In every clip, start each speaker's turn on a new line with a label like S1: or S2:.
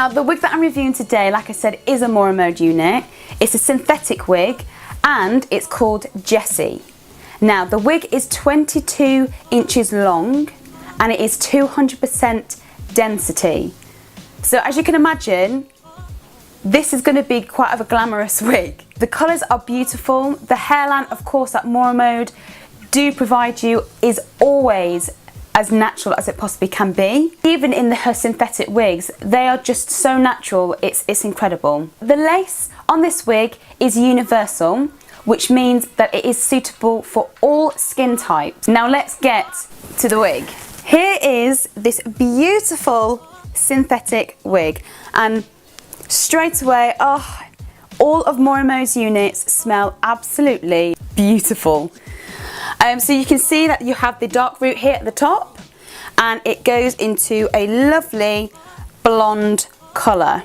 S1: Now the wig that I'm reviewing today, like I said, is a Moramode unit. It's a synthetic wig and it's called Jessie. Now the wig is 22 inches long and it is 200% density. So as you can imagine, this is going to be quite of a glamorous wig. The colours are beautiful. The hairline, of course, that Moramode do provide you is always as natural as it possibly can be. Even in her synthetic wigs, they are just so natural, it's incredible. The lace on this wig is universal, which means that it is suitable for all skin types. Now let's get to the wig. Here is this beautiful synthetic wig, and straight away, oh, all of Moramode's units smell absolutely beautiful. So you can see that you have the dark root here at the top and it goes into a lovely blonde colour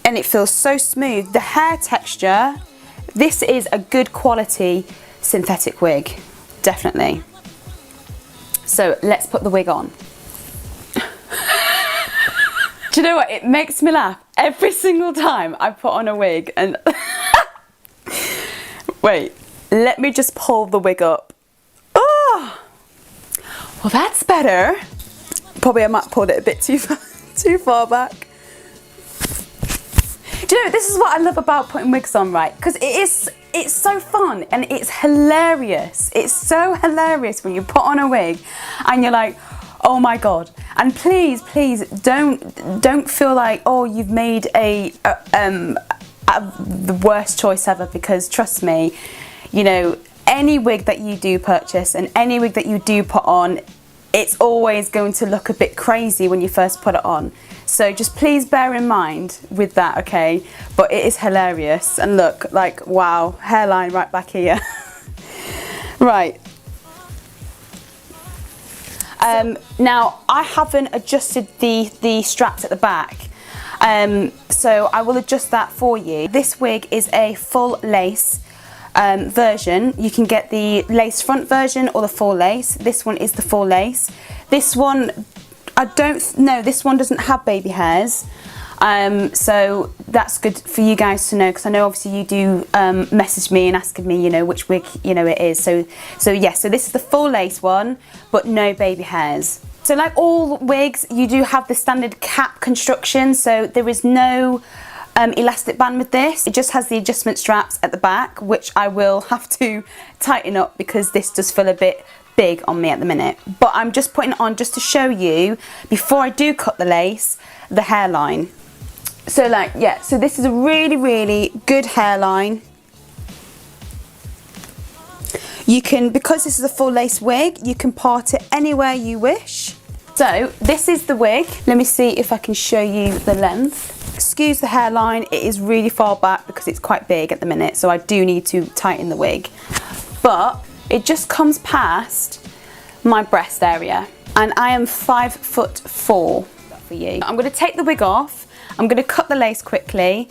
S1: and it feels so smooth. The hair texture, this is a good quality synthetic wig, definitely. So let's put the wig on. Do you know what? It makes me laugh every single time I put on a wig and wait, let me just pull the wig up. Oh, well that's better. Probably I might have pulled it a bit too far back. Do you know, this is what I love about putting wigs on, right? Because it's so fun and it's hilarious. It's so hilarious when you put on a wig and you're like, oh my god. And please don't feel like, oh, you've made the worst choice ever, because trust me, you know, any wig that you do purchase and any wig that you do put on, it's always going to look a bit crazy when you first put it on. So just please bear in mind with that, okay? But it is hilarious. And look, like, wow, hairline right back here. Right. Now I haven't adjusted the straps at the back, so I will adjust that for you. This wig is a full lace version. You can get the lace front version or the full lace. This one is the full lace. This one, I don't know, this one doesn't have baby hairs, so that's good for you guys to know, because I know obviously you do message me and asking me, you know, which wig, you know, it is. So yes, so this is the full lace one, but no baby hairs. So like all wigs, you do have the standard cap construction, so there is no elastic band with this. It just has the adjustment straps at the back, which I will have to tighten up because this does feel a bit big on me at the minute. But I'm just putting it on just to show you, before I do cut the lace, the hairline. So like, yeah, so this is a really good hairline. You can, because this is a full lace wig, you can part it anywhere you wish. So this is the wig. Let me see if I can show you the length. Excuse the hairline, it is really far back because it's quite big at the minute, so I do need to tighten the wig. But it just comes past my breast area, and I am 5'4" for you. I'm going to take the wig off, I'm going to cut the lace quickly,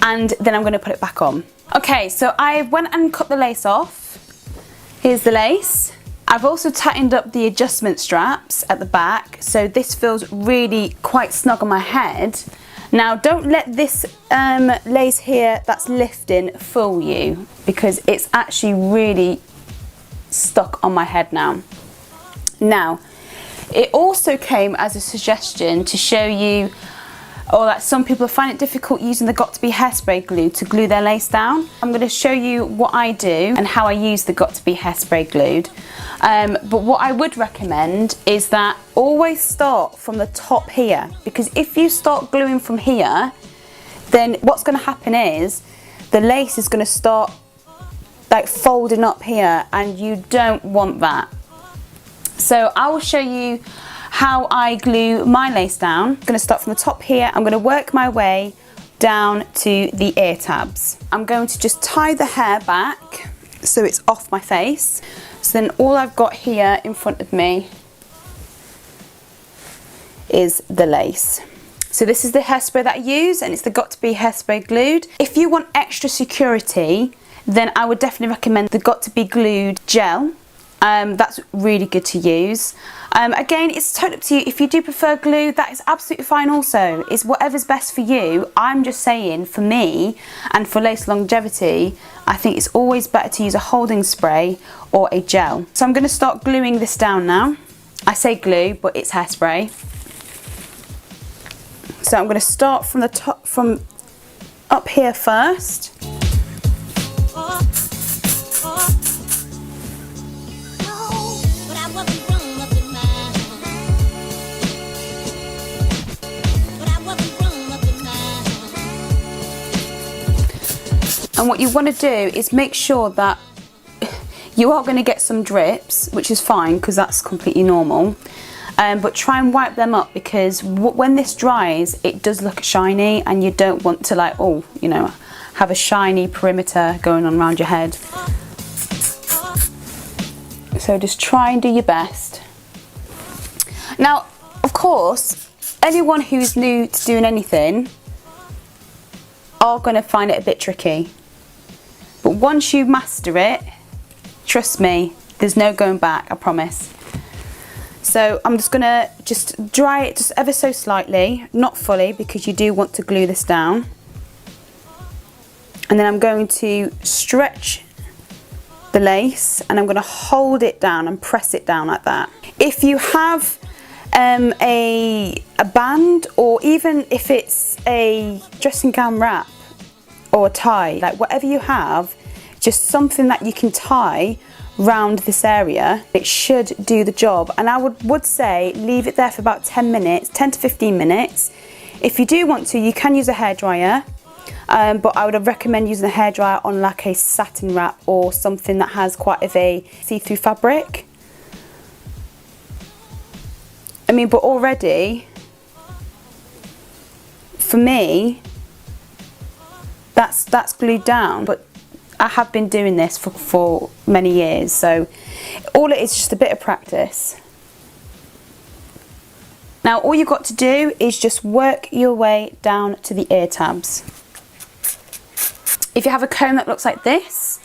S1: and then I'm going to put it back on. Okay, so I went and cut the lace off. Here's the lace. I've also tightened up the adjustment straps at the back, so this feels really quite snug on my head. Now don't let this lace here that's lifting fool you, because it's actually really stuck on my head now. Now, it also came as a suggestion to show you, or that some people find it difficult using the GOT2B hairspray glue to glue their lace down. I'm going to show you what I do and how I use the GOT2B hairspray glued. But what I would recommend is that always start from the top here, because if you start gluing from here, then what's going to happen is the lace is going to start like folding up here, and you don't want that. So I will show you how I glue my lace down. I'm going to start from the top here. I'm going to work my way down to the ear tabs. I'm going to just tie the hair back so it's off my face. So then all I've got here in front of me is the lace. So this is the hairspray that I use, and it's the GOT2B hairspray glued. If you want extra security, then I would definitely recommend the GOT2B glued gel. That's really good to use. Again, it's totally up to you. If you do prefer glue, that is absolutely fine also. It's whatever's best for you. I'm just saying, for me and for lace longevity, I think it's always better to use a holding spray or a gel. So I'm going to start gluing this down now. I say glue, but it's hairspray. So I'm going to start from the top, from up here first. And what you want to do is make sure that you are going to get some drips, which is fine because that's completely normal. But try and wipe them up, because when this dries, it does look shiny, and you don't want to, like, oh, you know, have a shiny perimeter going on around your head. So just try and do your best. Now, of course, anyone who's new to doing anything are going to find it a bit tricky. But once you master it, trust me, there's no going back, I promise. So I'm just going to just dry it just ever so slightly, not fully, because you do want to glue this down. And then I'm going to stretch the lace, and I'm going to hold it down and press it down like that. If you have a band, or even if it's a dressing gown wrap or a tie, like whatever you have, just something that you can tie round this area, it should do the job. And I would say leave it there for about 10 minutes, 10 to 15 minutes. If you do want to, you can use a hairdryer, but I would recommend using a hairdryer on like a satin wrap or something that has quite a see-through fabric. I mean, but already, for me, that's glued down, but I have been doing this for many years, so all it is just a bit of practice. Now all you've got to do is just work your way down to the ear tabs. If you have a comb that looks like this,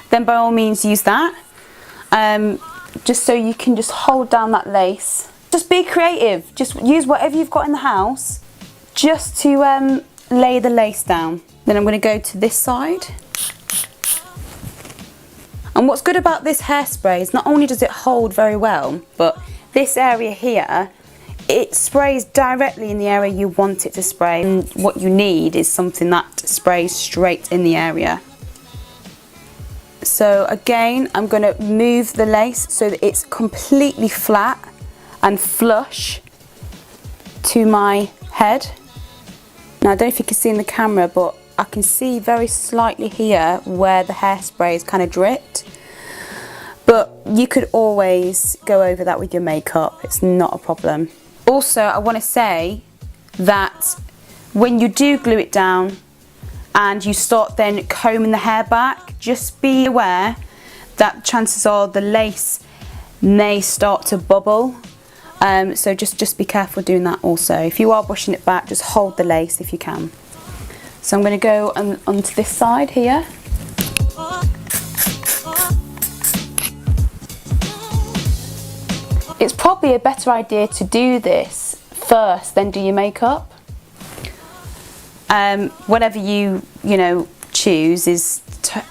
S1: then by all means use that, just so you can just hold down that lace. Just be creative, just use whatever you've got in the house just to lay the lace down. Then I'm going to go to this side. And what's good about this hairspray is not only does it hold very well, but this area here, it sprays directly in the area you want it to spray. And what you need is something that sprays straight in the area. So again, I'm going to move the lace so that it's completely flat and flush to my head. Now I don't know if you can see in the camera, but I can see very slightly here where the hairspray is kind of dripped, but you could always go over that with your makeup, it's not a problem. Also, I want to say that when you do glue it down and you start then combing the hair back, just be aware that chances are the lace may start to bubble, so just be careful doing that also. If you are brushing it back, just hold the lace if you can. So I'm going to go onto this side here. It's probably a better idea to do this first, then do your makeup. Whatever you choose is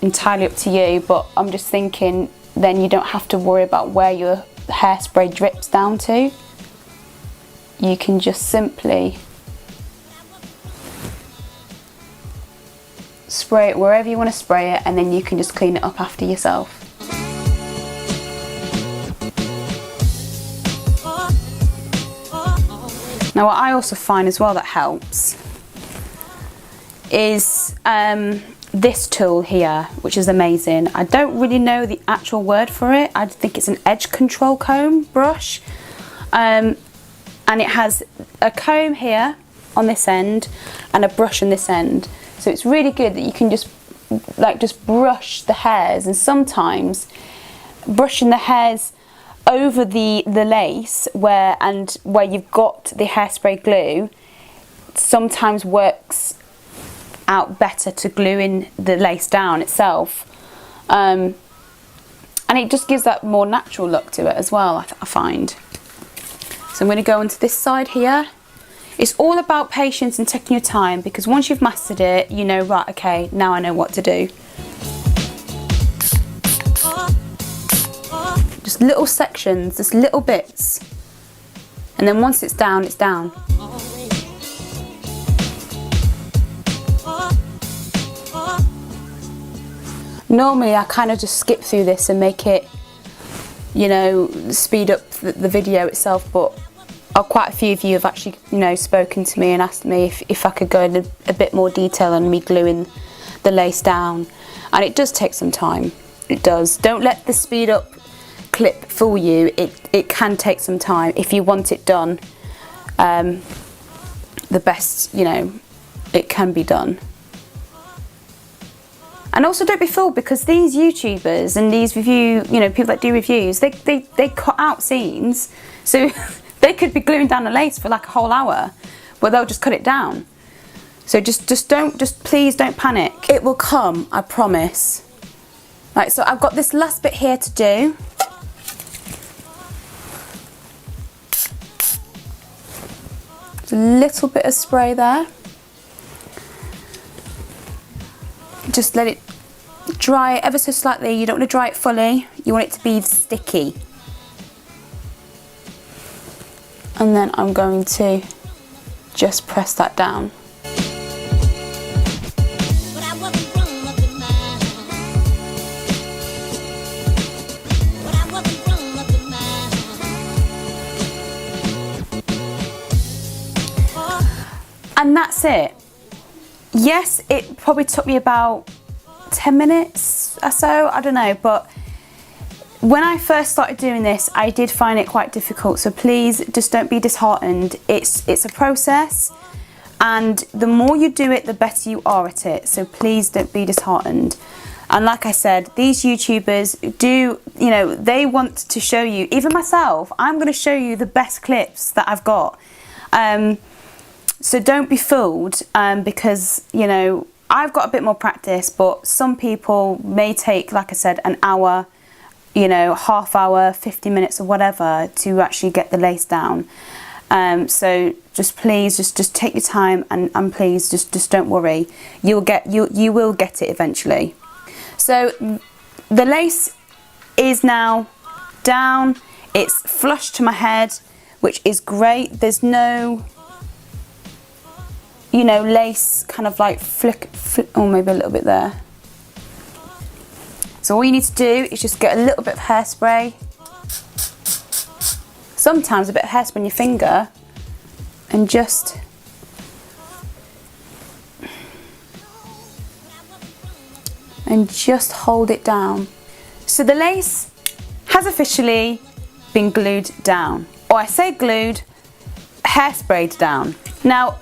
S1: entirely up to you, but I'm just thinking then you don't have to worry about where your hairspray drips down to. You can just simply spray it wherever you want to spray it, and then you can just clean it up after yourself. Now what I also find as well that helps is this tool here, which is amazing. I don't really know the actual word for it. I think it's an edge control comb brush, and it has a comb here on this end and a brush on this end. So it's really good that you can just brush the hairs, and sometimes brushing the hairs over the lace where you've got the hairspray glue sometimes works out better to glue in the lace down itself. And it just gives that more natural look to it as well, I find. So I'm going to go onto this side here. It's all about patience and taking your time, because once you've mastered it, you know, right, okay, now I know what to do. Just little sections, just little bits. And then once it's down, it's down. Normally I kind of just skip through this and make it, you know, speed up the video itself, but quite a few of you have actually, you know, spoken to me and asked me if I could go in a bit more detail on me gluing the lace down, and it does take some time. It does. Don't let the speed up clip fool you. It can take some time if you want it done the best, you know, it can be done. And also don't be fooled, because these YouTubers and these people that do reviews, they cut out scenes, so they could be gluing down the lace for like a whole hour, but they'll just cut it down. So please don't panic. It will come, I promise. Right, so I've got this last bit here to do. Just a little bit of spray there. Just let it dry ever so slightly. You don't want to dry it fully. You want it to be sticky. And then I'm going to just press that down. And that's it. Yes, it probably took me about 10 minutes or so, I don't know, but when I first started doing this, I did find it quite difficult, so please just don't be disheartened. It's a process, and the more you do it, the better you are at it, so please don't be disheartened. And like I said, these YouTubers do, you know, they want to show you, even myself, I'm going to show you the best clips that I've got. So don't be fooled, because, you know, I've got a bit more practice, but some people may take, like I said, an hour, you know, half hour, 50 minutes or whatever to actually get the lace down. So just please, just take your time, and please just don't worry. You will get it eventually. So the lace is now down. It's flush to my head, which is great. There's no, you know, lace kind of like flick, or maybe a little bit there. So all you need to do is just get a little bit of hairspray. Sometimes a bit of hairspray on your finger, and just hold it down. So the lace has officially been glued down, or I say glued, hairsprayed down. Now,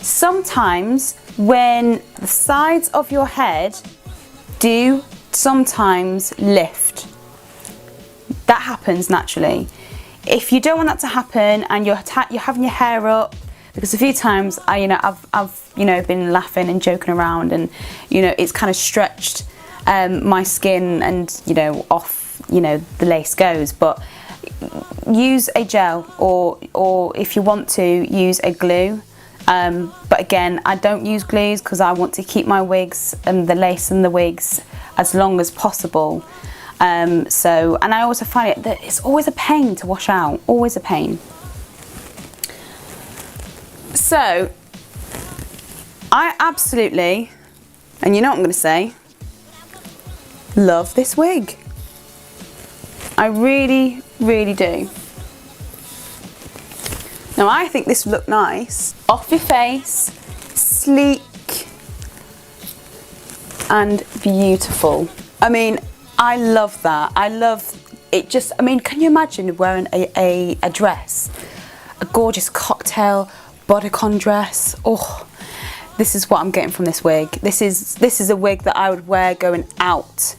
S1: sometimes when the sides of your head do sometimes lift, that happens naturally. If you don't want that to happen, and you're having your hair up, because a few times I've been laughing and joking around, and it's kind of stretched my skin, and off the lace goes. But use a gel, or if you want to, use a glue. But again, I don't use glues because I want to keep my wigs and the lace and the wigs as long as possible. And I also find it that it's always a pain to wash out, always a pain. So I absolutely, and you know what I'm going to say, love this wig. I really, really do. Now I think this would look nice off your face, sleek and beautiful. I mean, I love that. I love it. Just, I mean, can you imagine wearing a dress, a gorgeous cocktail bodycon dress? Oh, this is what I'm getting from this wig. This is a wig that I would wear going out,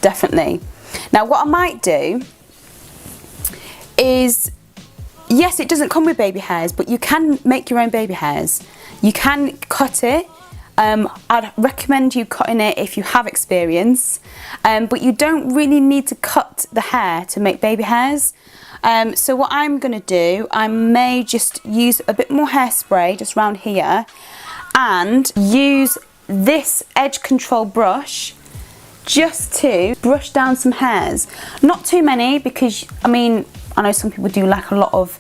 S1: definitely. Now what I might do is, yes, it doesn't come with baby hairs, but you can make your own baby hairs. You can cut it I'd recommend you cutting it if you have experience, but you don't really need to cut the hair to make baby hairs. So what I'm going to do, I may just use a bit more hairspray just around here and use this edge control brush just to brush down some hairs. Not too many, because I mean, I know some people do like a lot of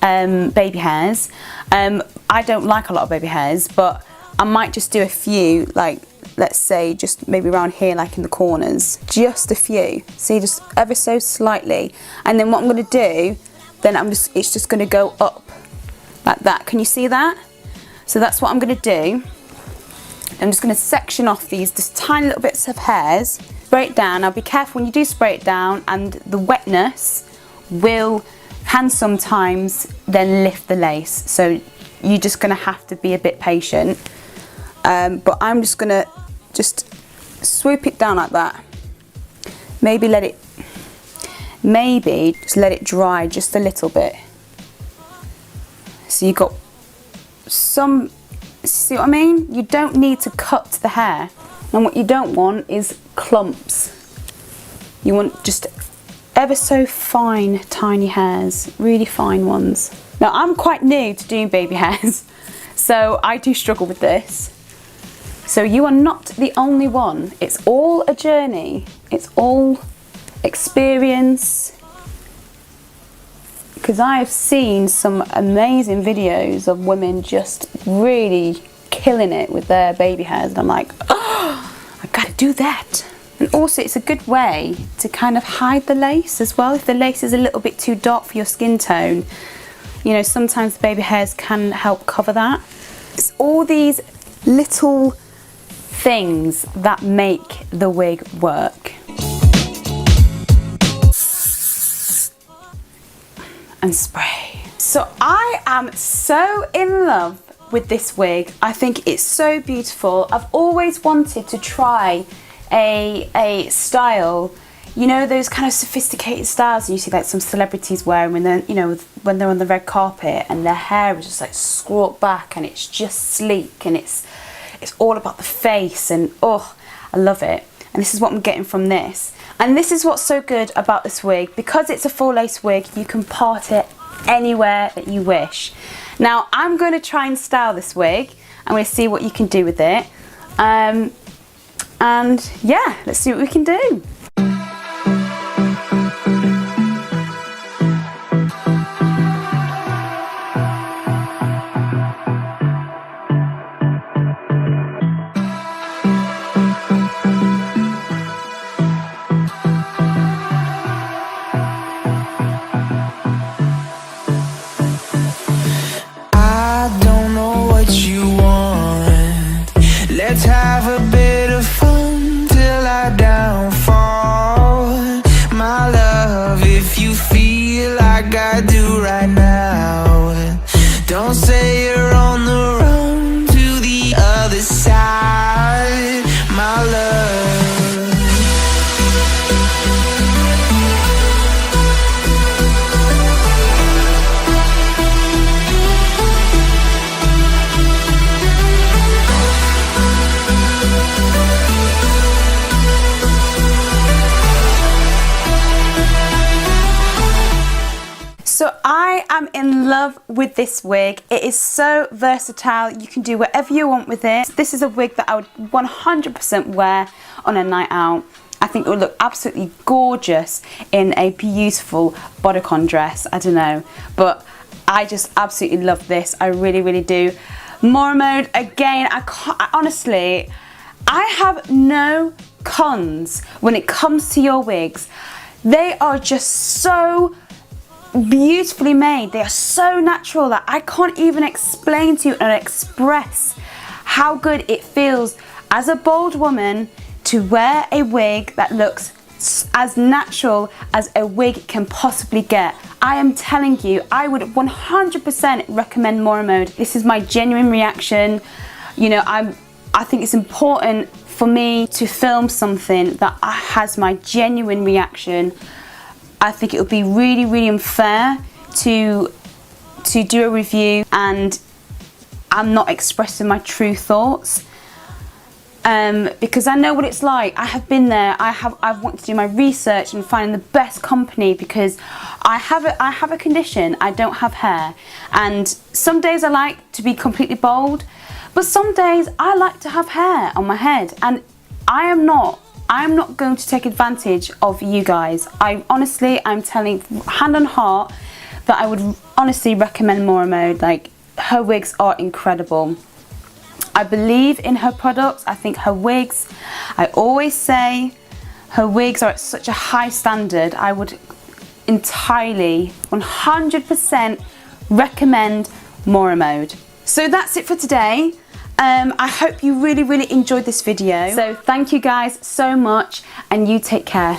S1: baby hairs. I don't like a lot of baby hairs, but I might just do a few, like let's say just maybe around here, like in the corners, just a few. See, just ever so slightly. And then what I'm going to do, then it's just going to go up like that. Can you see that? So that's what I'm going to do. I'm just going to section off these just tiny little bits of hairs, spray it down. Now be careful when you do spray it down, and the wetness can sometimes then lift the lace, so you're just going to have to be a bit patient. But I'm just going to swoop it down like that. Maybe just let it dry just a little bit. So you've got some, see what I mean? You don't need to cut the hair. And what you don't want is clumps. You want just ever so fine, tiny hairs, really fine ones. Now I'm quite new to doing baby hairs, so I do struggle with this. So you are not the only one. It's all a journey. It's all experience. Because I have seen some amazing videos of women just really killing it with their baby hairs, and I'm like, oh, I gotta do that. And also it's a good way to kind of hide the lace as well. If the lace is a little bit too dark for your skin tone, you know, sometimes the baby hairs can help cover that. It's all these little things that make the wig work. And spray. So I am so in love with this wig. I think it's so beautiful. I've always wanted to try a style, you know, those kind of sophisticated styles you see like some celebrities wearing when they're, you know, when they're on the red carpet and their hair is just like scrawled back and it's just sleek and it's all about the face, and oh, I love it. And this is what I'm getting from this. And this is what's so good about this wig. Because it's a full lace wig, you can part it anywhere that you wish. Now I'm going to try and style this wig. I'm going to see what you can do with it. And yeah, let's see what we can do.
S2: Let's have a bit of fun till I downfall. My love, if you feel like I do right now, don't say you're on the run to the other side, my love.
S1: So I am in love with this wig. It is so versatile. You can do whatever you want with it. This is a wig that I would 100% wear on a night out. I think it would look absolutely gorgeous in a beautiful bodycon dress. I don't know, but I just absolutely love this. I really, really do. Moramode, again, honestly, I have no cons when it comes to your wigs. They are just so beautifully made. They are so natural that I can't even explain to you and express how good it feels as a bold woman to wear a wig that looks as natural as a wig can possibly get. I am telling you, I would 100% recommend Moramode. This is my genuine reaction. You know, I think it's important for me to film something that has my genuine reaction. I think it would be really, really unfair to do a review and I'm not expressing my true thoughts. because I know what it's like. I have been there. I've wanted to do my research and finding the best company, because I have a condition. I don't have hair, and some days I like to be completely bald, but some days I like to have hair on my head, and I am not going to take advantage of you guys. I'm telling hand on heart that I would honestly recommend Moramode. Like, her wigs are incredible. I believe in her products. I think her wigs, I always say, her wigs are at such a high standard. I would entirely, 100% recommend Moramode. So that's it for today. I hope you really enjoyed this video. So thank you guys so much, and you take care.